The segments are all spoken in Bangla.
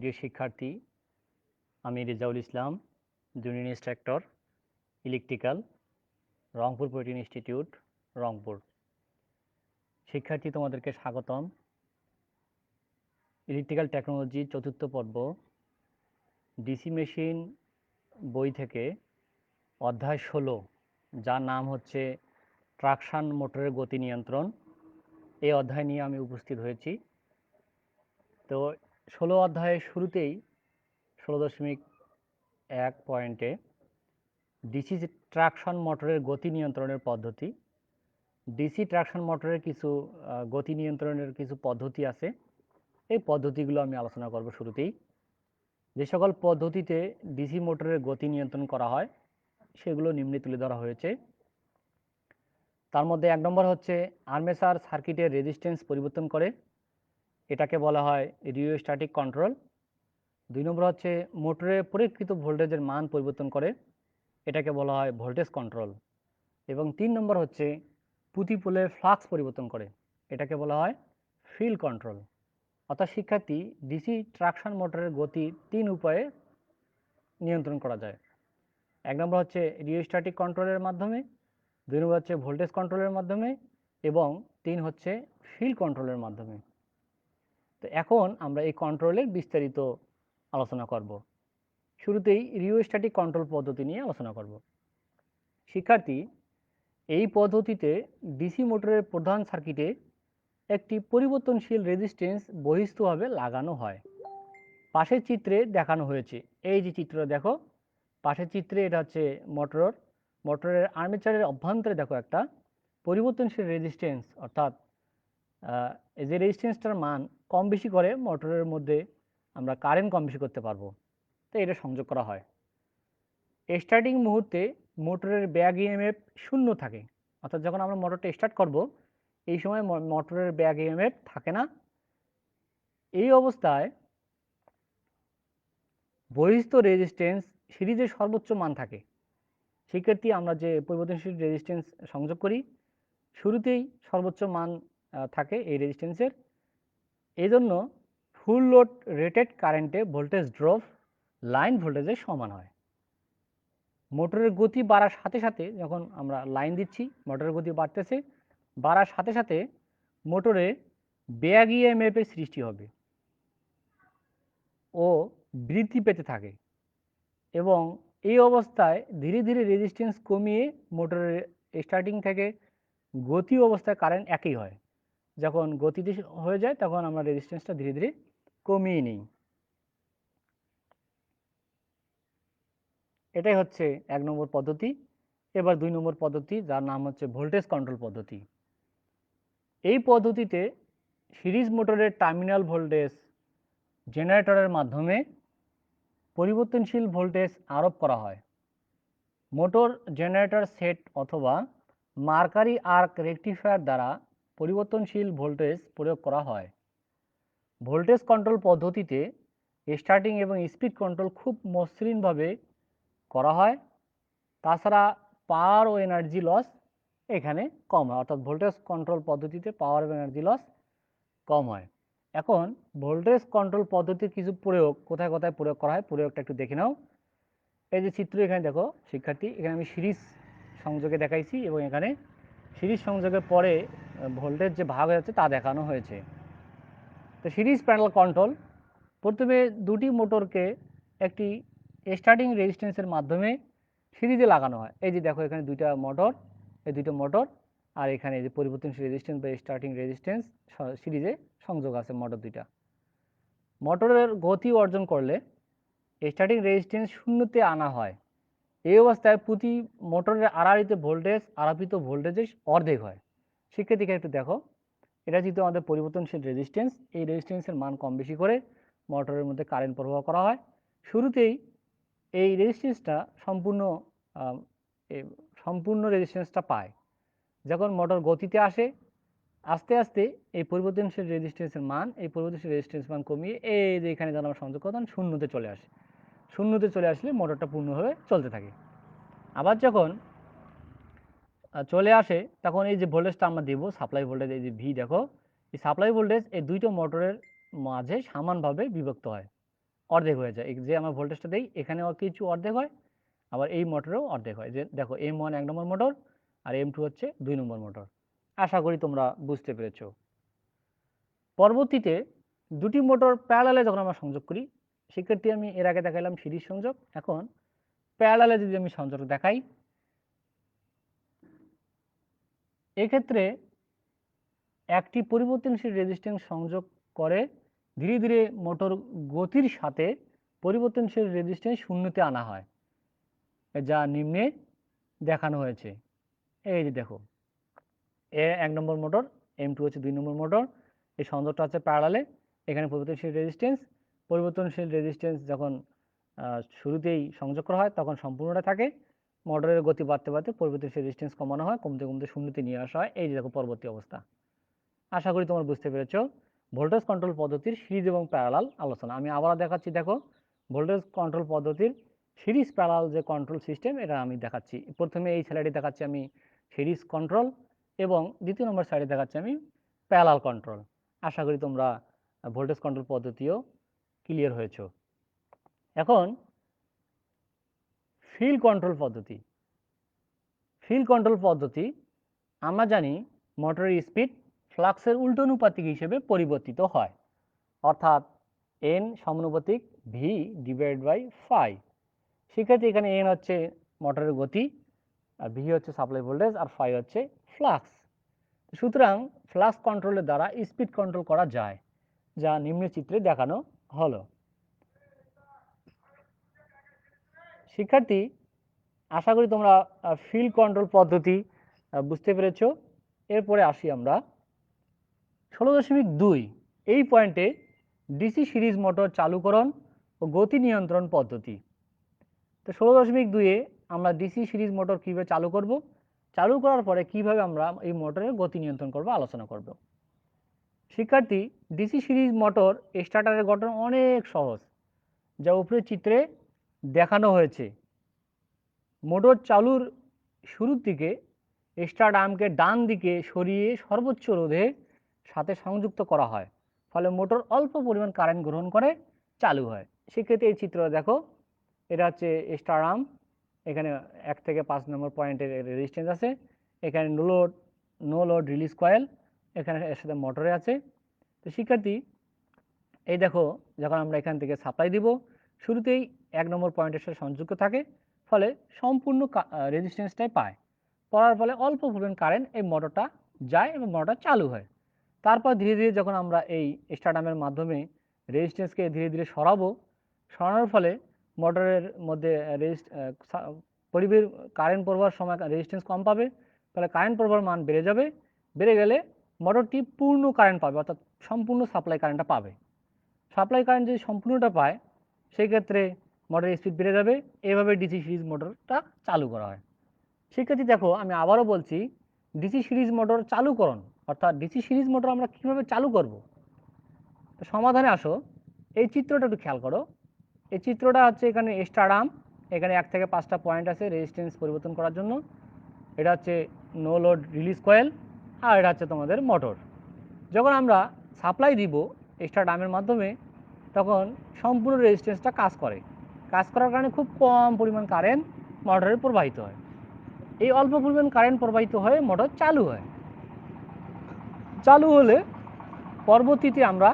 প্রিয় শিক্ষার্থী, আমি Rezaul Islam, junior instructor, electrical, Rangpur polytechnic institute, Rangpur. শিক্ষার্থী, তোমাদেরকে স্বাগতম। ইলেকট্রিক্যাল টেকনোলজি চতুর্থ পর্ব, ডিসি মেশিন বই থেকে অধ্যায় 16, যার নাম হচ্ছে ট্রাকশন মোটরের গতি নিয়ন্ত্রণ। এই অধ্যায় নিয়ে আমি উপস্থিত হয়েছি। তো 16 অধ্যায়ের শুরুতেই 16.1 পয়েন্টে ডিসি ট্রাকশন মোটরের গতি নিয়ন্ত্রণের পদ্ধতি, ডিসি ট্রাকশন মোটরের কিছু গতি নিয়ন্ত্রণের কিছু পদ্ধতি আছে। এই পদ্ধতিগুলো আমি আলোচনা করব শুরুতেই। যে সকল পদ্ধতিতে ডিসি মোটরের গতি নিয়ন্ত্রণ করা হয় সেগুলো নিম্নে তুলে ধরা হয়েছে। তার মধ্যে 1 নম্বর হচ্ছে আর্মেচার সার্কিটের রেজিস্ট্যান্স পরিবর্তন করে, এটাকে বলা হয় রিওস্ট্যাটিক কন্ট্রোল। 2 নম্বর হচ্ছে মোটরের প্রয়োগকৃত ভোল্টেজের মান পরিবর্তন করে, এটাকে বলা হয় ভোল্টেজ কন্ট্রোল। এবং 3 নম্বর হচ্ছে প্রতি পোলের ফ্লাক্স পরিবর্তন করে, এটাকে বলা হয় ফিল্ড কন্ট্রোল। অর্থাৎ শিক্ষার্থী, ডিসি ট্রাকশন মোটরের গতি 3 উপায়ে নিয়ন্ত্রণ করা যায়। 1 নম্বর হচ্ছে রিওস্ট্যাটিক কন্ট্রোলের মাধ্যমে, 2 নম্বর হচ্ছে ভোল্টেজ কন্ট্রোলের মাধ্যমে, এবং 3 হচ্ছে ফিল্ড কন্ট্রোলের মাধ্যমে। তো এখন আমরা এই কন্ট্রোলের বিস্তারিত আলোচনা করব। শুরুতেই রিওস্ট্যাটিক কন্ট্রোল পদ্ধতি নিয়ে আলোচনা করব। শিক্ষার্থী, এই পদ্ধতিতে ডিসি মোটরের প্রধান সার্কিটে একটি পরিবর্তনশীল রেজিস্ট্যান্স বহিস্থভাবে লাগানো হয়। পাশের চিত্রে দেখানো হয়েছে। এই যে চিত্র দেখো, পাশের চিত্রে এটা হচ্ছে মোটরের আর্মেচারের অভ্যন্তরে দেখো একটা পরিবর্তনশীল রেজিস্ট্যান্স, অর্থাৎ এই যে রেজিস্ট্যান্সটার মান কম বেশি করে মোটরের মধ্যে আমরা কারেন্ট কম বেশি করতে পারবো। তো এটা সংযোগ করা হয়। স্টার্টিং মুহূর্তে মোটরের ব্যাক ইএমএফ শূন্য থাকে, অর্থাৎ যখন আমরা মোটরটা স্টার্ট করব এই সময় মোটরের ব্যাক ইএমএফ থাকে না। এই অবস্থায় বহিস্থ রেজিস্ট্যান্স সিরিজের সর্বোচ্চ মান থাকে। শিক্ষার্থী, আমরা যে পরিবর্তনশীল রেজিস্ট্যান্স সংযোগ করি শুরুতেই সর্বোচ্চ মান থাকে এই রেজিস্ট্যান্সের। এই জন্য ফুল লোড রেটেড কারেন্টে ভোল্টেজ ড্রপ লাইন ভোল্টেজের সমান হয়। মোটরের গতি বাড়ার সাথে সাথে, যখন আমরা লাইন দিচ্ছি মোটরের গতি বাড়তেছে, বাড়ার সাথে সাথে মোটরে ব্যাক ইএমএফ এর সৃষ্টি হবে ও বৃদ্ধি পেতে থাকে, এবং এই অবস্থায় ধীরে ধীরে রেজিস্ট্যান্স কমিয়ে মোটরের স্টার্টিং থেকে গতি অবস্থায় কারেন্ট একই হয়। যখন গতিতে হয়ে যায় তখন আমরা রেজিস্ট্যান্সটা ধীরে ধীরে কমিয়ে নিই। এটাই হচ্ছে 1 নম্বর পদ্ধতি। এবার 2 নম্বর পদ্ধতি, যার নাম হচ্ছে ভোল্টেজ কন্ট্রোল পদ্ধতি। এই পদ্ধতিতে সিরিজ মোটরের টার্মিনাল ভোল্টেজ জেনারেটরের মাধ্যমে পরিবর্তনশীল ভোল্টেজ আরোপ করা হয়। মোটর জেনারেটর সেট অথবা মার্কারি আর্ক রেকটিফায়ার দ্বারা পরিবর্তনশীল ভোল্টেজ প্রয়োগ করা হয়। ভোল্টেজ কন্ট্রোল পদ্ধতিতে স্টার্টিং এবং স্পিড কন্ট্রোল খুব মসৃণভাবে করা হয়। তাছাড়া পাওয়ার ও এনার্জি লস এখানে কম হয়, অর্থাৎ ভোল্টেজ কন্ট্রোল পদ্ধতিতে পাওয়ার এবং এনার্জি লস কম হয়। এখন ভোল্টেজ কন্ট্রোল পদ্ধতির কিছু প্রয়োগ কোথায় কোথায় প্রয়োগ করা হয়, প্রয়োগটা একটু দেখে নাও। এই যে চিত্র এখানে দেখো শিক্ষার্থী, এখানে আমি সিরিজ সংযোগে দেখাইছি এবং এখানে সিরিজ সংযোগের পরে ভোল্টেজ যে ভাগ হয়ে যাচ্ছে তা দেখানো হয়েছে। তো সিরিজ প্যানেল কন্ট্রোল, প্রথমে দুটি মোটরকে একটি স্টার্টিং রেজিস্ট্যান্সের মাধ্যমে সিরিজে লাগানো হয়। এই যে দেখো এখানে দুইটা মোটর, এই দুটো মোটর, আর এখানে যে পরিবর্তনশীল রেজিস্ট্যান্স বা স্টার্টিং রেজিস্ট্যান্স সিরিজে সংযোগ আছে মোটর দুইটা। মোটরের গতি অর্জন করলে স্টার্টিং রেজিস্ট্যান্স শূন্যতে আনা হয়। এই অবস্থায় প্রতি মোটরের আড়াআড়িতে ভোল্টেজ আরোপিত ভোল্টেজের অর্ধেক হয়। শিক্ষার্থীকে একটু দেখো, এটা যেহেতু আমাদের পরিবর্তনশীল রেজিস্ট্যান্স, এই রেজিস্ট্যান্সের মান কম বেশি করে মোটরের মধ্যে কারেন্ট প্রবাহ করা হয়। শুরুতেই এই রেজিস্ট্যান্সটা সম্পূর্ণ রেজিস্ট্যান্সটা পায়। যখন মোটর গতিতে আসে আস্তে আস্তে এই পরিবর্তনশীল রেজিস্ট্যান্সের মান, এই পরিবর্তনশীল রেজিস্ট্যান্স মান কমিয়ে এই যে এখানে যেন আমরা সংযোগ করতাম শূন্যতে চলে আসে। শূন্যতে চলে আসলে মোটরটা পূর্ণভাবে চলতে থাকে। আবার যখন চলে আসে তখন এই যে ভোল্টেজটা আমরা দেবো সাপ্লাই ভোল্টেজ, এই যে ভি দেখো, এই সাপ্লাই ভোল্টেজ এই দুইটো মোটরের মাঝে সমানভাবে বিভক্ত হয়। অর্ধেক হয়ে যায়। যে আমার ভোল্টেজটা দেই এখানেও কিছু অর্ধেক হয়, আবার এই মোটরেও অর্ধেক হয়। যে দেখো M1 1 নম্বর মোটর আর M2 হচ্ছে 2 নম্বর মোটর। আশা করি তোমরা বুঝতে পেরেছো। পরবর্তীতে দুটি মোটর প্যারালালে যখন আমরা সংযোগ করি, সেক্ষেত্রে আমি এর আগে দেখালাম সিরিজ সংযোগ, এখন প্যারালালে যদি আমি সংযোগ দেখাই, এক্ষেত্রে একটি পরিবর্তনশীল রেজিস্ট্যান্স সংযোগ করে ধীরে ধীরে মোটর গতির সাথে পরিবর্তনশীল রেজিস্ট্যান্স শূন্যতে আনা হয়, যা নিম্নে দেখানো হয়েছে। এই যে দেখো, এ 1 নম্বর মোটর, M2 হচ্ছে 2 নম্বর মোটর, এই সংযোগটা হচ্ছে প্যারালালে। এখানে পরিবর্তনশীল রেজিস্ট্যান্স যখন শুরুতেই সংযোগ করা হয় তখন সম্পূর্ণটা থাকে, মোটরের গতি বাড়তে বাড়তে পরিবর্তনশীল রেজিস্ট্যান্স কমানো হয়, কমতে কমতে শূন্যতে নিয়ে আসা হয়। এই যে দেখো পরবর্তী অবস্থা। আশা করি তোমরা বুঝতে পেরেছো ভোল্টেজ কন্ট্রোল পদ্ধতির সিরিজ এবং প্যারালাল আলোচনা। আমি আবার দেখাচ্ছি, দেখো ভোল্টেজ কন্ট্রোল পদ্ধতির সিরিজ প্যারালাল যে কন্ট্রোল সিস্টেম, এটা আমি দেখাচ্ছি। প্রথমে এই স্লাইডে দেখাচ্ছি আমি সিরিজ কন্ট্রোল, এবং দ্বিতীয় নম্বর স্লাইডে দেখাচ্ছি আমি প্যারালাল কন্ট্রোল। আশা করি তোমরা ভোল্টেজ কন্ট্রোল পদ্ধতিও ক্লিয়ার হয়েছো। এখন ফিল্ড কন্ট্রোল পদ্ধতি। ফিল্ড কন্ট্রোল পদ্ধতি আমরা জানি মোটরের স্পিড ফ্লাক্সের উল্টানুপাতিক হিসেবে পরিবর্তিত হয়, অর্থাৎ এন সমানুপাতিক ভি ডিভাইড বাই ফাই। সেক্ষেত্রে এখানে এন হচ্ছে মোটরের গতি, আর ভি হচ্ছে সাপ্লাই ভোল্টেজ, আর ফাই হচ্ছে ফ্লাক্স। সুতরাং ফ্লাক্স কন্ট্রোলের দ্বারা স্পিড কন্ট্রোল করা যায়, যা নিম্ন চিত্রে দেখানো হলো। শিক্ষার্থী, আশা করি তোমরা ফিল্ড কন্ট্রোল পদ্ধতি বুঝতে পেরেছো। এরপরে আসি আমরা 16.2 এই পয়েন্টে ডিসি সিরিজ মোটর চালুকরণ ও গতি নিয়ন্ত্রণ পদ্ধতি। তো 16.2-এ আমরা ডিসি সিরিজ মোটর কীভাবে চালু করব, চালু করার পরে কিভাবে আমরা এই মোটরের গতি নিয়ন্ত্রণ করব আলোচনা করব। শিক্ষার্থী, ডিসি সিরিজ মোটর স্টার্টারের গঠন অনেক সহজ, যা উপরের চিত্রে দেখানো হয়েছে। মোটর চালুর শুরুর দিকে স্টার্ট আর্মকে ডান দিকে সরিয়ে সর্বোচ্চ রোধের সাথে সংযুক্ত করা হয়, ফলে মোটর অল্প পরিমাণ কারেন্ট গ্রহণ করে চালু হয়। সেক্ষেত্রে এই চিত্র দেখো, এটা হচ্ছে স্টার্ট আর্ম, এখানে 1 থেকে 5 নম্বর পয়েন্টের রেজিস্ট্যান্স আছে, এখানে নো লোড রিলিজ কয়েল, এখানে এর সাথে মোটরে আছে। তো শিক্ষার্থী, এই দেখো যখন আমরা এখান থেকে সাপ্লাই দিব, শুরুতেই 1 নম্বর পয়েন্টের সাথে সংযুক্ত থাকে, ফলে সম্পূর্ণ রেজিস্ট্যান্সটাই পায়। পড়ার ফলে অল্প পরিমাণ কারেন্ট এই মোটরটা যায় এবং মোটরটা চালু হয়। তারপর ধীরে ধীরে যখন আমরা এই স্টার্টামের মাধ্যমে রেজিস্ট্যান্সকে ধীরে ধীরে সরানোর ফলে মোটরের মধ্যে পরিবেশ কারেন্ট প্রবাহের সময় রেজিস্ট্যান্স কম পাবে, ফলে কারেন্ট প্রবাহের মান বেড়ে যাবে। বেড়ে গেলে মোটরটি পূর্ণ কারেন্ট পাবে, অর্থাৎ সম্পূর্ণ সাপ্লাই কারেন্টটা পাবে। সাপ্লাই কারেন্ট যদি সম্পূর্ণটা পায়, সেই ক্ষেত্রে মোটরের স্পিড বেড়ে যাবে। এভাবে ডিসি সিরিজ মোটরটা চালু করা হয়। শিক্ষার্থী দেখো, আমি আবারও বলছি, ডিসি সিরিজ মোটর চালুকরণ, অর্থাৎ ডিসি সিরিজ মোটর আমরা কীভাবে চালু করব। তো সমাধানে আসো, এই চিত্রটা একটু খেয়াল করো। এই চিত্রটা হচ্ছে এখানে স্টার্ট আর্ম, এখানে 1 থেকে 5টা পয়েন্ট আছে রেজিস্ট্যান্স পরিবর্তন করার জন্য। এটা হচ্ছে নো লোড রিলিজ কয়েল, আর এটা হচ্ছে তোমাদের মোটর। যখন আমরা সাপ্লাই দিব স্টার্ট আর্মের মাধ্যমে, তখন সম্পূর্ণ রেজিস্ট্যান্সটা কাজ করার কারণে খুব কম পরিমাণ কারেন্ট মোটরে প্রবাহিত হয়। এই অল্প পরিমাণ কারেন্ট প্রবাহিত হয়ে মোটর চালু হলে পরবর্তীতে আমরা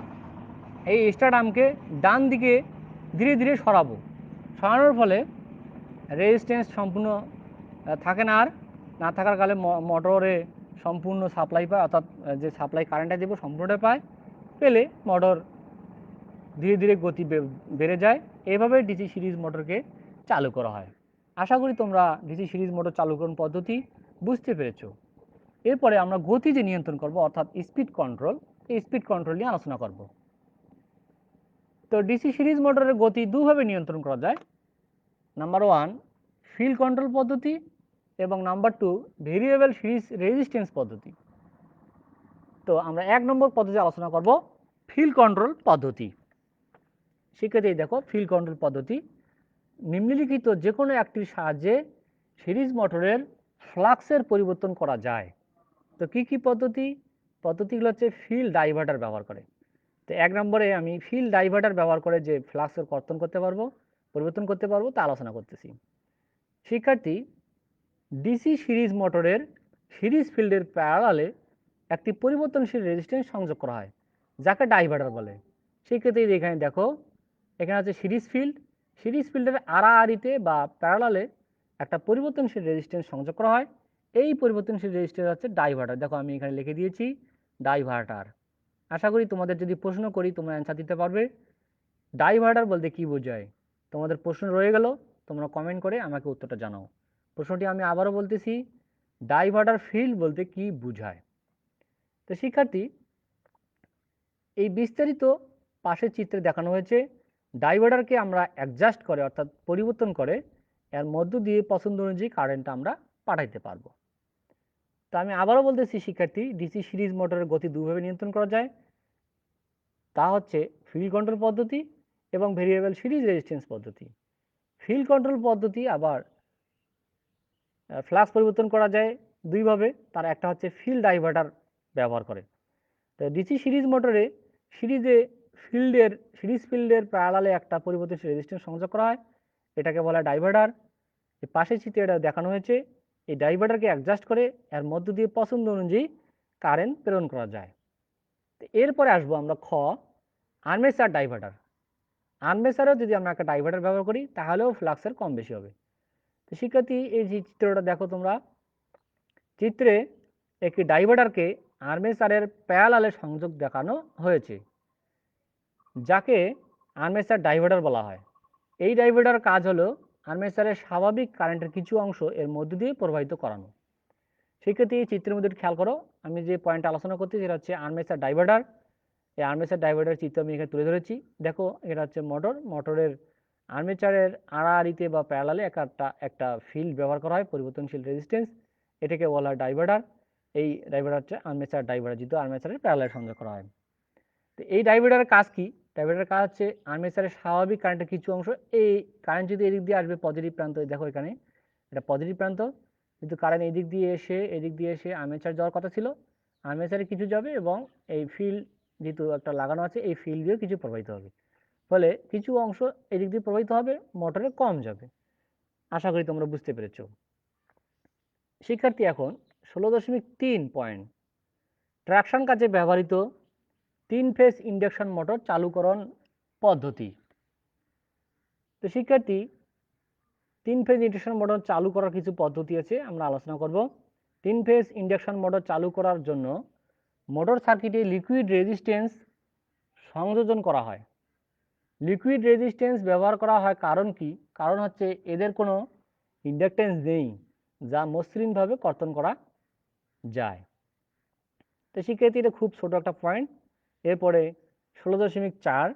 এই স্টার্ট আর্মকে ডান দিকে ধীরে ধীরে সরানোর ফলে রেজিস্ট্যান্স সম্পূর্ণ থাকে না, আর না থাকার কারণে মোটরে সম্পূর্ণ সাপ্লাই পায়, অর্থাৎ যে সাপ্লাই কারেন্টটা দেবো সম্পূর্ণটা পায়, পেলে মোটর ধীরে ধীরে গতি বেড়ে যায়। এভাবে ডিসি সিরিজ মোটরকে চালু করা হয়। আশা করি তোমরা ডিসি সিরিজ মোটর চালুকরণ পদ্ধতি বুঝতে পেরেছো। এরপরে আমরা গতি যে নিয়ন্ত্রণ করব, অর্থাৎ স্পিড কন্ট্রোল, এই স্পিড কন্ট্রোল নিয়ে আলোচনা করব। তো ডিসি সিরিজ মোটরের গতি দুভাবে নিয়ন্ত্রণ করা যায়। নাম্বার 1 ফিল্ড কন্ট্রোল পদ্ধতি, এবং নাম্বার 2 ভেরিয়েবল সিরিজ রেজিস্ট্যান্স পদ্ধতি। তো আমরা 1 নম্বর পদ্ধতি আলোচনা করব, ফিল্ড কন্ট্রোল পদ্ধতি। শিক্ষার্থী দেখো, ফিল্ড কন্ট্রোল পদ্ধতি নিম্নলিখিত যে কোনো একটির সাহায্যে সিরিজ মোটরের ফ্লাক্সের পরিবর্তন করা যায়। তো কি কি পদ্ধতিগুলো হচ্ছে ফিল্ড ডাইভার্টার ব্যবহার করে। তো ১ নম্বরে আমি ফিল্ড ডাইভার্টার ব্যবহার করে যে ফ্লাক্সের কর্তন করতে পারবো, পরিবর্তন করতে পারবো তা আলোচনা করতেছি। শিক্ষার্থী, ডিসি সিরিজ মোটরের সিরিজ ফিল্ডের প্যারালালে একটি পরিবর্তনশীল রেজিস্ট্যান্স সংযোগ করা হয়, যাকে ডাইভার্টার বলে। সেক্ষেত্রে এখানে দেখো, এখানে আছে সিরিজ ফিল্ড। সিরিজ ফিল্ডের আড়াআড়িতে বা প্যারালালে একটা পরিবর্তনশীল রেজিস্ট্যান্স সংযোগ করা হয়। এই পরিবর্তনশীল রেজিস্ট্যান্স হচ্ছে ডাইভার্টার। দেখো আমি এখানে লিখে দিয়েছি ডাইভার্টার। আশা করি তোমাদের যদি প্রশ্ন করি তোমরা অ্যান্সার দিতে পারবে। ডাইভার্টার বলতে কি বোঝায়? তোমাদের প্রশ্ন রয়ে গেল, তোমরা কমেন্ট করে আমাকে উত্তরটা জানাও। প্রশ্নটি আমি আবারও বলতেছি, ডাইভার্টার ফিল্ড বলতে কি বোঝায়? তো শিক্ষার্থী, এই বিস্তারিত পাশের চিত্রে দেখানো হয়েছে ডাইভার্টারকে আমরা অ্যাডজাস্ট করে অর্থাৎ পরিবর্তন করে এর মধ্য দিয়ে পছন্দ অনুযায়ী কারেন্টটা আমরা পাঠাইতে পারবো। তো আমি আবারও বলতেছি শিক্ষার্থী, ডিসি সিরিজ মোটরের গতি দুভাবে নিয়ন্ত্রণ করা যায়, তা হচ্ছে ফিল্ড কন্ট্রোল পদ্ধতি এবং ভেরিয়েবল সিরিজ রেজিস্ট্যান্স পদ্ধতি। ফিল্ড কন্ট্রোল পদ্ধতি আবার ফ্লাক্স পরিবর্তন করা যায় দুইভাবে, তার একটা হচ্ছে ফিল্ড ডাইভার্টার ব্যবহার করে। তো ডিসি সিরিজ মোটরে সিরিজ ফিল্ডের প্যারালালে একটা পরিবর্তনশীল রেজিস্ট্যান্স সংযোগ করা হয়, এটাকে বলা হয় ডাইভার্টার। এই পাশের চিত্রে এটা দেখানো হয়েছে, এই ডাইভার্টারকে অ্যাডজাস্ট করে এর মধ্য দিয়ে পছন্দ অনুযায়ী কারেন্ট প্রেরণ করা যায়। তো এরপরে আসবো আমরা খ, আর্মেচার ডাইভার্টার। আর্মেচারেও যদি আমরা একটা ডাইভার্টার ব্যবহার করি তাহলেও ফ্লাক্সের কম বেশি হবে। তো শিক্ষার্থী, এই যে চিত্রটা দেখো তোমরা, চিত্রে একটি ডাইভার্টারকে আর্মেচারের প্যারালালে সংযোগ দেখানো হয়েছে, যাকে আর্মেচার ডাইভার্টার বলা হয়। এই ডাইভার্টার কাজ হলো আর্মেচারের স্বাভাবিক কারেন্টের কিছু অংশ এর মধ্য দিয়ে প্রবাহিত করানো। সেক্ষেত্রে এই চিত্রের মধ্যে খেয়াল করো, আমি যে পয়েন্ট আলোচনা করছি সেটা হচ্ছে আর্মেচার ডাইভার্টার। এই আর্মেচার ডাইভার্টার চিত্র আমি এখানে তুলে ধরেছি। দেখো, এটা হচ্ছে মোটরের আর্মেচারের আড়াআড়িতে বা প্যারালালে একটা ফিল্ড ব্যবহার করা হয়, পরিবর্তনশীল রেজিস্ট্যান্স, এটাকে বলা হয় ডাইভার্টার। এই ডাইভার্টার হচ্ছে আর্মেচার ডাইভার্টার, যেহেতু আর্মেচারের প্যারালালে সংযোগ করা হয়। তো এই ডাইভার্টারের কাজ কি? ডাইভার্টারের কাজ হচ্ছে আর্মেচারের স্বাভাবিক কারেন্টের কিছু অংশ, এই কারেন্ট যদি এদিক দিয়ে আসবে পজিটিভ প্রান্ত, দেখো এখানে এটা পজিটিভ প্রান্ত, কিন্তু কারেন্ট এদিক দিয়ে এসে আর্মেচার যাওয়ার কথা ছিল, আর্মেচারে কিছু যাবে এবং এই ফিল্ড যেহেতু একটা লাগানো আছে এই ফিল্ড দিয়ে কিছু প্রবাহিত হবে, ফলে কিছু অংশ এদিক দিয়ে প্রবাহিত হবে, মোটরে কম যাবে। আশা করি তোমরা বুঝতে পেরেছো। শিক্ষার্থী, এখন 16.3 পয়েন্ট, ট্রাকশন কাজে ব্যবহৃত 3 ফেজ ইন্ডাকশন মোটর চালুকরণ পদ্ধতি। তো শিক্ষার্থী, 3 ফেজ ইন্ডাকশন মোটর চালু করার কিছু পদ্ধতি আছে, আমরা আলোচনা করব। 3 ফেজ ইন্ডাকশন মোটর চালু করার জন্য মোটর সার্কিটে লিকুইড রেজিস্ট্যান্স সংযোজন করা হয়। লিকুইড রেজিস্ট্যান্স ব্যবহার করা হয় কারণ কি? কারণ হচ্ছে এদের কোনো ইন্ডাকটেন্স নেই যা মসৃণভাবে কর্তন করা যায়। তো শিক্ষার্থী, এটা খুব ছোট একটা পয়েন্ট। এরপরে 16.4,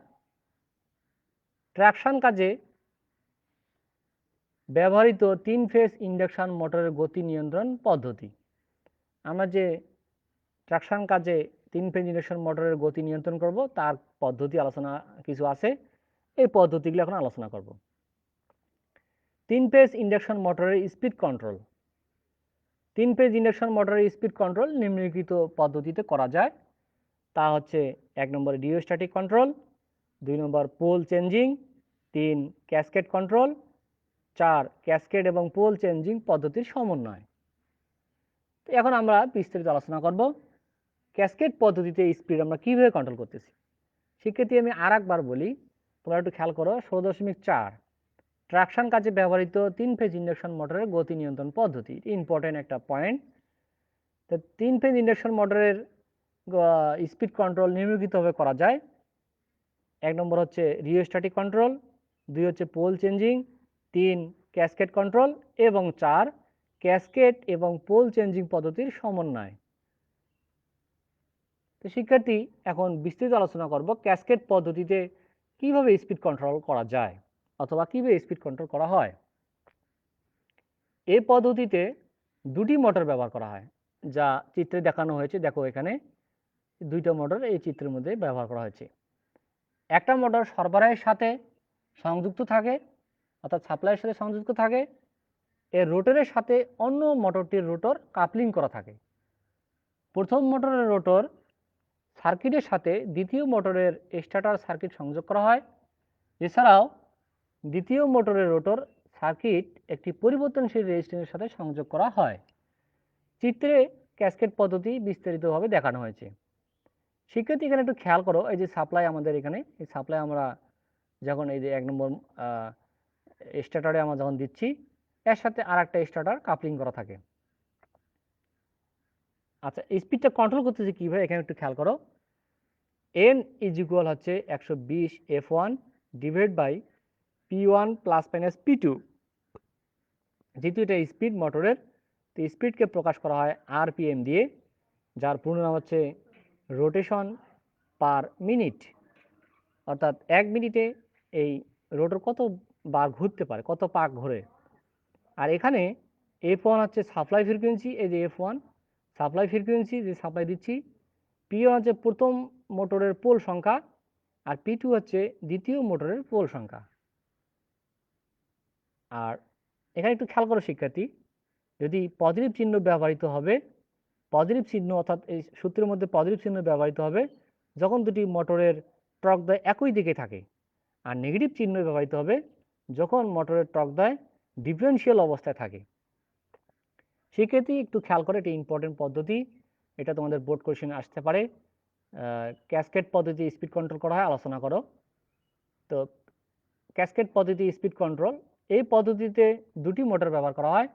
ট্রাকশন কাজে ব্যবহৃত 3 ফেজ ইন্ডাকশন মোটরের গতি নিয়ন্ত্রণ পদ্ধতি। আমরা যে ট্রাকশন কাজে 3 ফেজ ইন্ডাকশন মোটরের গতি নিয়ন্ত্রণ করব তার পদ্ধতি আলোচনা কিছু আছে, এই পদ্ধতিগুলো এখন আলোচনা করব। 3 ফেজ ইন্ডাকশন মোটরের স্পিড কন্ট্রোল। 3 ফেজ ইন্ডাকশন মোটরের স্পিড কন্ট্রোল নিম্নলিখিত পদ্ধতিতে করা যায়, তা হচ্ছে 1 নম্বর রিওস্ট্যাটিক কন্ট্রোল, 2 নম্বর pole changing, 3 cascade control, 4 cascade এবং পোল চেঞ্জিং পদ্ধতির সমন্বয়। তো এখন আমরা বিস্তারিত আলোচনা করব ক্যাসকেড পদ্ধতিতে স্পিড আমরা কিভাবে কন্ট্রোল করতেছি। শিক্ষার্থী, আমি আর একবার বলি, তোমরা একটু খেয়াল করো। 16.4, ট্রাকশন কাজে ব্যবহৃত 3 ফেজ ইন্ডাকশন মোটরের গতি নিয়ন্ত্রণ পদ্ধতি, ইম্পর্টেন্ট একটা পয়েন্ট। তো 3 ফেজ ইন্ডাকশন মোটরের স্পিড কন্ট্রোল নিম্নলিখিতভাবে করা যায়। 1 নম্বর হচ্ছে রিওস্ট্যাটিক কন্ট্রোল, 2 হচ্ছে পোল চেঞ্জিং, 3 ক্যাসকেড কন্ট্রোল এবং 4 ক্যাসকেড এবং পোল চেঞ্জিং পদ্ধতির সমন্বয়। তো শিক্ষার্থী, এখন বিস্তৃত আলোচনা করব ক্যাসকেড পদ্ধতিতে কিভাবে স্পিড কন্ট্রোল করা যায় অথবা কিভাবে স্পিড কন্ট্রোল করা হয়। এই পদ্ধতিতে দুটি মোটর ব্যবহার করা হয়, যা চিত্রে দেখানো হয়েছে। দেখো, এখানে দুইটা মোটর এই চিত্রের মধ্যে ব্যবহার করা হয়েছে। একটা মোটর সরবরাহের সাথে সংযুক্ত থাকে, অর্থাৎ সাপ্লাইয়ের সাথে সংযুক্ত থাকে, এর রোটরের সাথে অন্য মোটরটির রোটর কাপলিং করা থাকে। প্রথম মোটরের রোটর সার্কিটের সাথে দ্বিতীয় মোটরের স্টার্টার সার্কিট সংযোগ করা হয়। এছাড়াও দ্বিতীয় মোটরের রোটর সার্কিট একটি পরিবর্তনশীল রেজিস্ট্যান্সের সাথে সংযোগ করা হয়। চিত্রে ক্যাসকেড পদ্ধতি বিস্তারিতভাবে দেখানো হয়েছে। শিক্ষার্থী এখানে একটু খেয়াল করো, এই যে সাপ্লাই আমাদের এখানে, এই সাপ্লাই আমরা যখন এই যে 1 নম্বর স্টার্টারে আমরা যখন দিচ্ছি, এর সাথে আর একটা স্টার্টার কাপলিং করা থাকে। আচ্ছা, স্পিডটা কন্ট্রোল করতেছে কীভাবে এখানে একটু খেয়াল করো। এন ইজ ইকুয়াল হচ্ছে 120 F1 divide by P1 plus minus P2, যেহেতু এটা স্পিড মোটরের, তো স্পিডকে প্রকাশ করা হয় RPM দিয়ে, যার পূর্ণ নাম হচ্ছে রোটেশন পার মিনিট। অর্থাৎ 1 মিনিটে এই রোটর কত বার ঘুরতে পারে, কত পাক ঘোরে। আর এখানে F1 হচ্ছে সাপ্লাই ফ্রিকোয়েন্সি, এই যে F1 সাপ্লাই ফ্রিকোয়েন্সি যে সাপ্লাই দিচ্ছি। P1 হচ্ছে প্রথম মোটরের পোল সংখ্যা, আর P2 হচ্ছে দ্বিতীয় মোটরের পোল সংখ্যা। আর এখানে একটু খেয়াল করো শিক্ষার্থী, যদি পজিটিভ চিহ্ন ব্যবহৃত হবে, পজিটিভ চিহ্ন অর্থাৎ এই সূত্রের মধ্যে পজিটিভ চিহ্ন ব্যবহৃত হবে যখন দুটি মোটরের টর্কদ্বয় একই দিকে থাকে, আর নেগেটিভ চিহ্ন ব্যবহৃত হবে যখন মোটরের টর্কদ্বয় ডিফারেন্সিয়াল অবস্থায় থাকে। সেক্ষেত্রে একটু খেয়াল করে, এটি ইম্পর্টেন্ট পদ্ধতি, এটা তোমাদের বোর্ড কোশ্চেনে আসতে পারে। ক্যাসকেড পদ্ধতি স্পিড কন্ট্রোল করা হয়, আলোচনা করো। তো ক্যাসকেড পদ্ধতি স্পিড কন্ট্রোল, এই পদ্ধতিতে দুটি মোটর ব্যবহার করা হয়।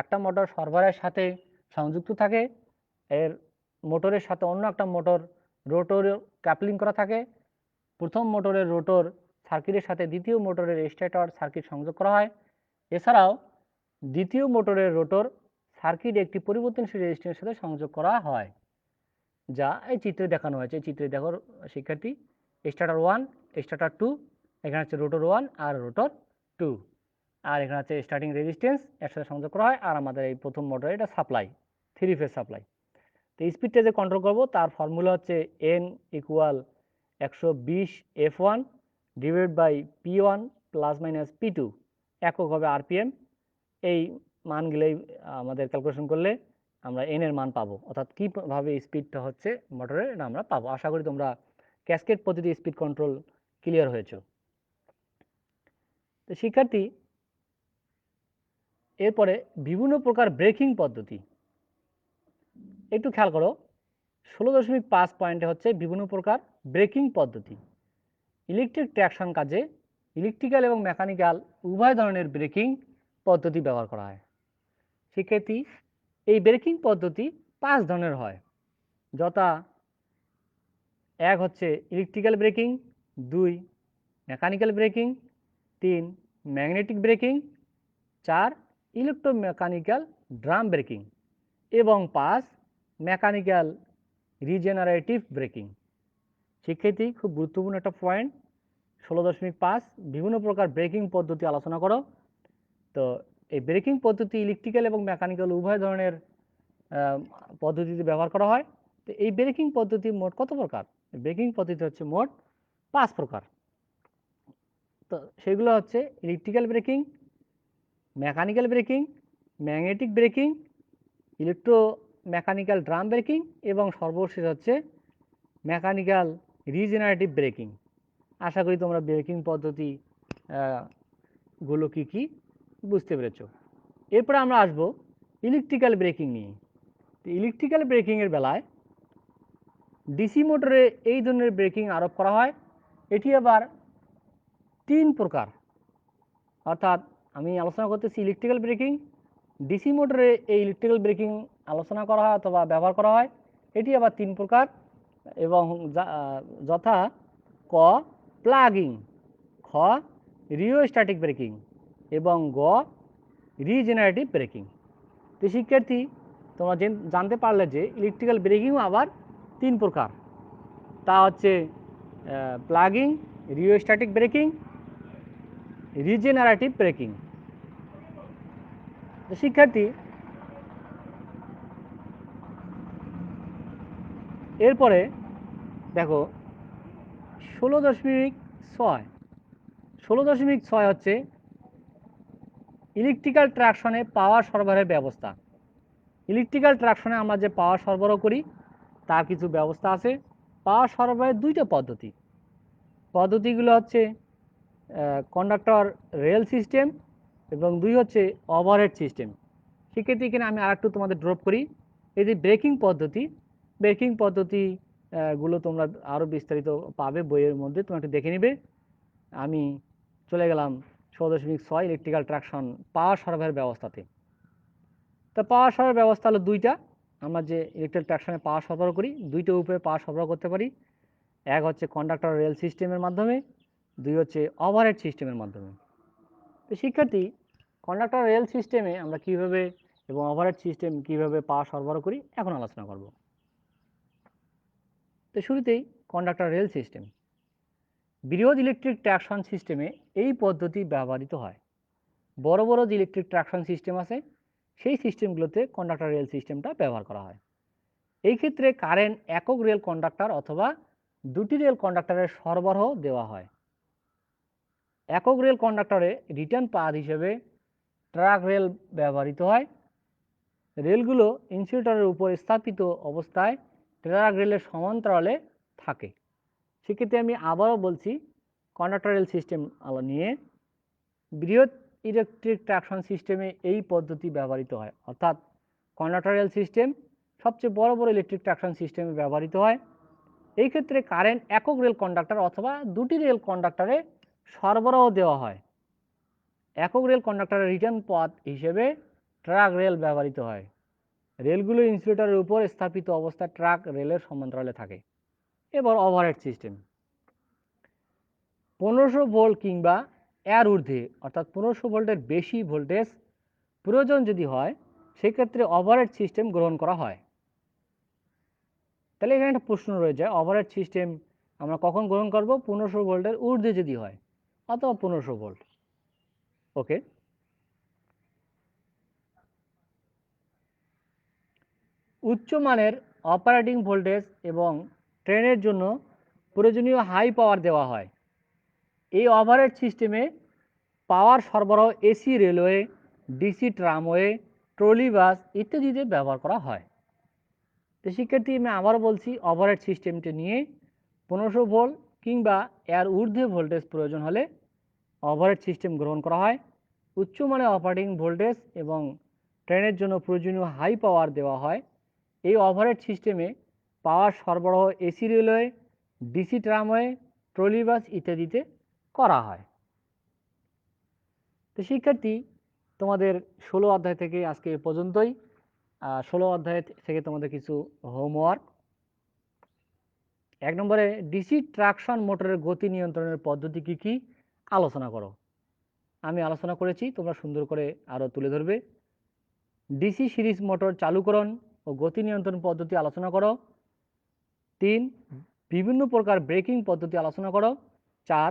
একটা মোটর সার্ভারের সাথে সংযুক্ত থাকে, এর মোটরের সাথে অন্য একটা মোটর রোটর কাপলিং করা থাকে। প্রথম মোটরের রোটর সার্কিটের সাথে দ্বিতীয় মোটরের স্টেটর সার্কিট সংযোগ করা হয়। এছাড়াও দ্বিতীয় মোটরের রোটর সার্কিট একটি পরিবর্তনশীল রেজিস্ট্যান্সের সাথে সংযোগ করা হয়, যা এই চিত্রে দেখানো হয়েছে। চিত্রে দেখো শিক্ষার্থী, স্টার্টার 1, স্টার্টার 2, এখানে হচ্ছে রোটর 1 আর রোটর 2, আর এখানে হচ্ছে স্টার্টিং রেজিস্ট্যান্স এর সাথে সংযোগ করা হয়। আর আমাদের এই প্রথম মোটরে এটা সাপ্লাই, 3 ফেজ সাপ্লাই। তো স্পিডটা যে কন্ট্রোল করবো তার ফর্মুলা হচ্ছে N equal 120 F1 divide by P1 plus minus P2, একক হবে RPM। এই মানগুলোই আমাদের ক্যালকুলেশন করলে আমরা এন এর মান পাবো, অর্থাৎ কীভাবে স্পিডটা হচ্ছে মোটরের, এটা আমরা পাবো। আশা করি তোমরা ক্যাসকেড পদ্ধতি স্পিড কন্ট্রোল ক্লিয়ার হয়েছে। তো শিক্ষার্থী, এরপরে বিভিন্ন প্রকার ব্রেকিং পদ্ধতি একটু খেয়াল করো। 16.5 পয়েন্টে হচ্ছে বিভিন্ন প্রকার ব্রেকিং পদ্ধতি। ইলেকট্রিক ট্র্যাকশন কাজে ইলেকট্রিক্যাল এবং মেকানিক্যাল উভয় ধরনের ব্রেকিং পদ্ধতি ব্যবহার করা হয়। শিক্ষার্থী, এই ব্রেকিং পদ্ধতি 5 ধরনের হয়, যথা 1 হচ্ছে electrical breaking, 2 mechanical breaking, 3 magnetic breaking, 4 electromechanical drum breaking এবং 5 মেকানিক্যাল রিজেনারেটিভ ব্রেকিং। শিক্ষার্থী, খুব গুরুত্বপূর্ণ একটা পয়েন্ট। 16.5 বিভিন্ন প্রকার ব্রেকিং পদ্ধতি আলোচনা করো। তো এই ব্রেকিং পদ্ধতি ইলেকট্রিক্যাল এবং মেকানিক্যাল উভয় ধরনের পদ্ধতিতে ব্যবহার করা হয়। তো এই ব্রেকিং পদ্ধতি মোট কত প্রকার? ব্রেকিং পদ্ধতি হচ্ছে মোট 5 প্রকার। তো সেগুলো হচ্ছে electrical breaking, mechanical breaking, magnetic breaking, electro mechanical drum breaking এবং সর্বশেষ হচ্ছে মেকানিক্যাল রিজেনারেটিভ ব্রেকিং। আশা করি তোমরা ব্রেকিং পদ্ধতি গুলো কি কি বুঝতে পেরেছো। এরপরে আমরা আসবো ইলেকট্রিক্যাল ব্রেকিং নিয়ে। তো ইলেকট্রিক্যাল ব্রেকিংয়ের বেলায় ডিসি মোটরে এই ধরনের ব্রেকিং আরোপ করা হয়। এটি আবার 3 প্রকার, অর্থাৎ আমি আলোচনা করতেছি ইলেকট্রিক্যাল ব্রেকিং। ডিসি মোটরে এই ইলেকট্রিক্যাল ব্রেকিং আলোচনা করা হয় অথবা ব্যবহার করা হয়। এটি আবার 3 প্রকার, এবং যথা ক প্লাগিং, খ রিওস্ট্যাটিক ব্রেকিং এবং গ রিজেনারেটিভ ব্রেকিং। তো শিক্ষার্থী, তোমরা জানতে পারলে যে ইলেকট্রিক্যাল ব্রেকিংও আবার 3 প্রকার, তা হচ্ছে প্লাগিং, রিওস্ট্যাটিক ব্রেকিং, রিজেনারেটিভ ব্রেকিং। তো শিক্ষার্থী, এরপরে দেখো 16.6 হচ্ছে ইলেকট্রিক্যাল ট্রাকশনে পাওয়ার সরবরাহের ব্যবস্থা। ইলেকট্রিক্যাল ট্রাকশনে আমরা যে পাওয়ার সরবরাহ করি তার কিছু ব্যবস্থা আছে। পাওয়ার সরবরাহের দুইটা পদ্ধতিগুলো হচ্ছে কন্ডাক্টর রেল সিস্টেম এবং দুই হচ্ছে ওভারহেড সিস্টেম। সেক্ষেত্রে এখানে আমি আর একটু তোমাদের ড্রপ করি। এই যে ব্রেকিং পদ্ধতি গুলো তোমরা আরও বিস্তারিত পাবে বইয়ের মধ্যে, তোমরা একটু দেখে নিবে। আমি চলে গেলাম 16.6 ইলেকট্রিক্যাল ট্রাকশন পাওয়ার সরবরাহের ব্যবস্থাতে। তো পাওয়ার সরবরাহের ব্যবস্থা হলো দুইটা। আমরা যে ইলেকট্রিক ট্রাকশনে পাওয়ার সরবরাহ করি, দুইটা উপায়ে পাওয়ার সরবরাহ করতে পারি। এক হচ্ছে কন্ডাক্টর রেল সিস্টেমের মাধ্যমে, দুই হচ্ছে ওভারহেড সিস্টেমের মাধ্যমে। তো শিক্ষার্থী, কন্ডাক্টর রেল সিস্টেমে আমরা কিভাবে এবং ওভারহেড সিস্টেম কিভাবে পাওয়ার সরবরাহ করি এখন আলোচনা করব। তো শুরুতেই কন্ডাক্টর রেল সিস্টেম। বৃহৎ ইলেকট্রিক ট্রাকশন সিস্টেমে এই পদ্ধতি ব্যবহৃত হয়। বড় বড় যে ইলেকট্রিক ট্রাকশন সিস্টেম আছে সেই সিস্টেমগুলোতে কন্ডাক্টর রেল সিস্টেমটা ব্যবহার করা হয়। এই ক্ষেত্রে কারেন্ট একক রেল কন্ডাক্টর অথবা দুটি রেল কন্ডাক্টরের সরবরাহ দেওয়া হয়। একক রেল কন্ডাক্টরে রিটার্ন পাথ হিসেবে ট্রাক রেল ব্যবহৃত হয়। রেলগুলো ইনসুলেটরের উপর স্থাপিত অবস্থায় ট্রাক রেলের সমান্তরালে থাকে। সেক্ষেত্রে আমি আবারও বলছি, কন্ডাক্টর রেল সিস্টেম নিয়ে বৃহৎ ইলেকট্রিক ট্রাকশন সিস্টেমে এই পদ্ধতি ব্যবহৃত হয়, অর্থাৎ কন্ডাক্টর রেল সিস্টেম সবচেয়ে বড় বড় ইলেকট্রিক ট্রাকশন সিস্টেমে ব্যবহৃত হয়। এই ক্ষেত্রে কারেন্ট একক রেল কন্ডাক্টর অথবা দুটি রেল কন্ডাক্টরে সরবরাহ দেওয়া হয়। একক রেল কন্ডাক্টরের রিটার্ন পথ হিসেবে ট্রাক রেল ব্যবহৃত হয়। রেলগুলো ইনসুলেটরের উপর স্থাপিত অবস্থায় ট্রাক রেলের সমান্তরালে থাকে। এবার ওভারহেড সিস্টেম। 1500 ভোল্ট কিংবা এর ঊর্ধ্বে অর্থাৎ 1500 ভোল্টের বেশি ভোল্টেজ প্রয়োজন যদি হয়, সেক্ষেত্রে ওভারহেড সিস্টেম গ্রহণ করা হয়। তাহলে এখানে একটা প্রশ্ন রয়ে যায়, ওভারহেড সিস্টেম আমরা কখন গ্রহণ করব? 1500 ভোল্টের ঊর্ধ্বে যদি হয় অথবা 1500 ভোল্ট। ওকে, উচ্চমানের অপারেটিং ভোল্টেজ এবং ট্রেনের জন্য প্রয়োজনীয় হাই পাওয়ার দেওয়া হয়। এই ওভারহেড সিস্টেমে পাওয়ার সরবরাহ AC railway, DC tramway, trolley bus ইত্যাদিতে ব্যবহার করা হয়। তো শিক্ষার্থী, আমি আবারও বলছি, ওভারহেড সিস্টেমটি নিয়ে 1500 ভোল্ট কিংবা এর ঊর্ধ্বে ভোল্টেজ প্রয়োজন হলে ওভারহেড সিস্টেম গ্রহণ করা হয়। উচ্চমানের অপারেটিং ভোল্টেজ এবং ট্রেনের জন্য প্রয়োজনীয় হাই পাওয়ার দেওয়া হয়। এই ওভারহেড সিস্টেমে পাওয়ার সরবরাহ AC railway, DC tramway, trolley bus ইত্যাদিতে করা হয়। তো শিক্ষার্থী, তোমাদের 16 অধ্যায় থেকে আজকে এ পর্যন্তই। 16 অধ্যায় থেকে তোমাদের কিছু হোমওয়ার্ক। 1 নম্বরে ডিসি ট্রাকশন মোটরের গতি নিয়ন্ত্রণের পদ্ধতি কি কি আলোচনা করো। আমি আলোচনা করেছি, তোমরা সুন্দর করে আরও তুলে ধরবে। ডিসি সিরিজ মোটর চালুকরণ ও গতি নিয়ন্ত্রণ পদ্ধতি আলোচনা করো। 3, বিভিন্ন প্রকার ব্রেকিং পদ্ধতি আলোচনা করো। 4,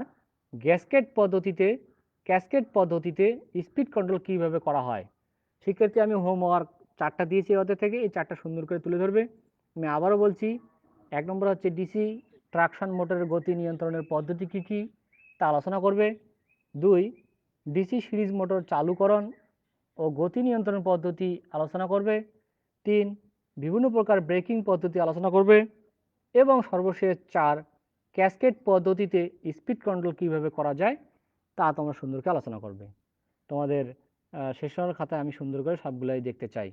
ক্যাসকেড পদ্ধতিতে স্পিড কন্ট্রোল কীভাবে করা হয়। শিক্ষার্থী, আমি হোমওয়ার্ক 4টা দিয়েছি ওদের থেকে, এই 4টা সুন্দর করে তুলে ধরবে। আমি আবারও বলছি, 1 নম্বর হচ্ছে ডিসি ট্রাকশন মোটরের গতি নিয়ন্ত্রণের পদ্ধতি কী কী তা আলোচনা করবে। 2, ডিসি সিরিজ মোটর চালুকরণ ও গতি নিয়ন্ত্রণ পদ্ধতি আলোচনা করবে। 3, বিভিন্ন প্রকার ব্রেকিং পদ্ধতি আলোচনা করবে। এবং সর্বশেষ 4, ক্যাসকেড পদ্ধতিতে স্পিড কন্ট্রোল কীভাবে করা যায় তা তোমরা সুন্দর করে আলোচনা করবে। তোমাদের সেশনের খাতায় আমি সুন্দর করে সবগুলাই দেখতে চাই।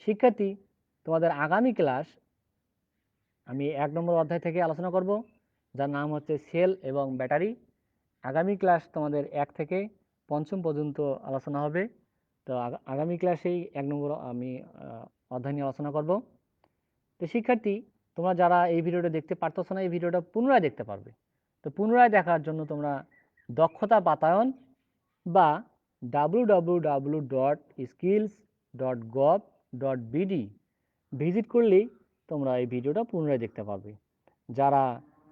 শিক্ষার্থী, তোমাদের আগামী ক্লাস আমি 1 নম্বর অধ্যায় থেকে আলোচনা করব, যার নাম হচ্ছে সেল এবং ব্যাটারি। আগামী ক্লাস তোমাদের 1 থেকে 5ম পর্যন্ত আলোচনা হবে। তো আগামী ক্লাসেই 1 নম্বর আমি অধ্যায় নিয়ে আলোচনা করব। তো শিক্ষার্থী, তোমরা যারা এই ভিডিওটা দেখতে পারতেছো না, এই ভিডিওটা পুনরায় দেখতে পারবে। তো পুনরায় দেখার জন্য তোমরা দক্ষতা বাতায়ন বা www.skills.gov.bd ভিজিট করলেই তোমরা এই ভিডিওটা পুনরায় দেখতে পারবে। যারা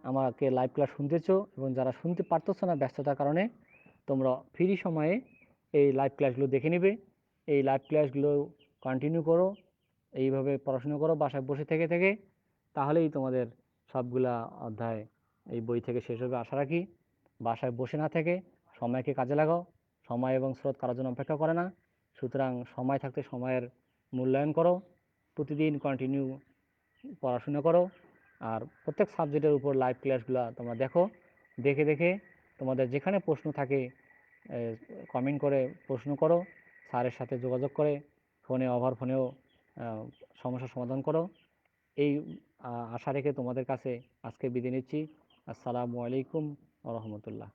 আমাকে লাইভ ক্লাস শুনতেছো এবং যারা শুনতে পারতেছো না ব্যস্ততার কারণে, তোমরা ফ্রি সময়ে এই লাইভ ক্লাসগুলো দেখে নেবে। এই লাইভ ক্লাসগুলো কন্টিনিউ করো, এইভাবে পড়াশোনা করো বাসায় বসে থেকে থেকে, তাহলেই তোমাদের সবগুলা অধ্যায় এই বই থেকে শেষ হবে আশা রাখি। বাসায় বসে না থেকে সময়কে কাজে লাগাও। সময় এবং স্রোত কারোর জন্য অপেক্ষা করে না, সুতরাং সময় থাকতে সময়ের মূল্যায়ন করো। প্রতিদিন কন্টিনিউ পড়াশোনা করো, আর প্রত্যেক সাবজেক্টের উপর লাইভ ক্লাসগুলো তোমরা দেখো। দেখে দেখে তোমাদের যেখানে প্রশ্ন থাকে কমেন্ট করে প্রশ্ন করো, স্যারের সাথে যোগাযোগ করে ফোনে ওভার ফোনেও সমস্যার সমাধান করো। এই আশা রেখে তোমাদের কাছে আজকে বিদায় নিচ্ছি। আসসালামু আলাইকুম ওয়া রাহমাতুল্লাহ।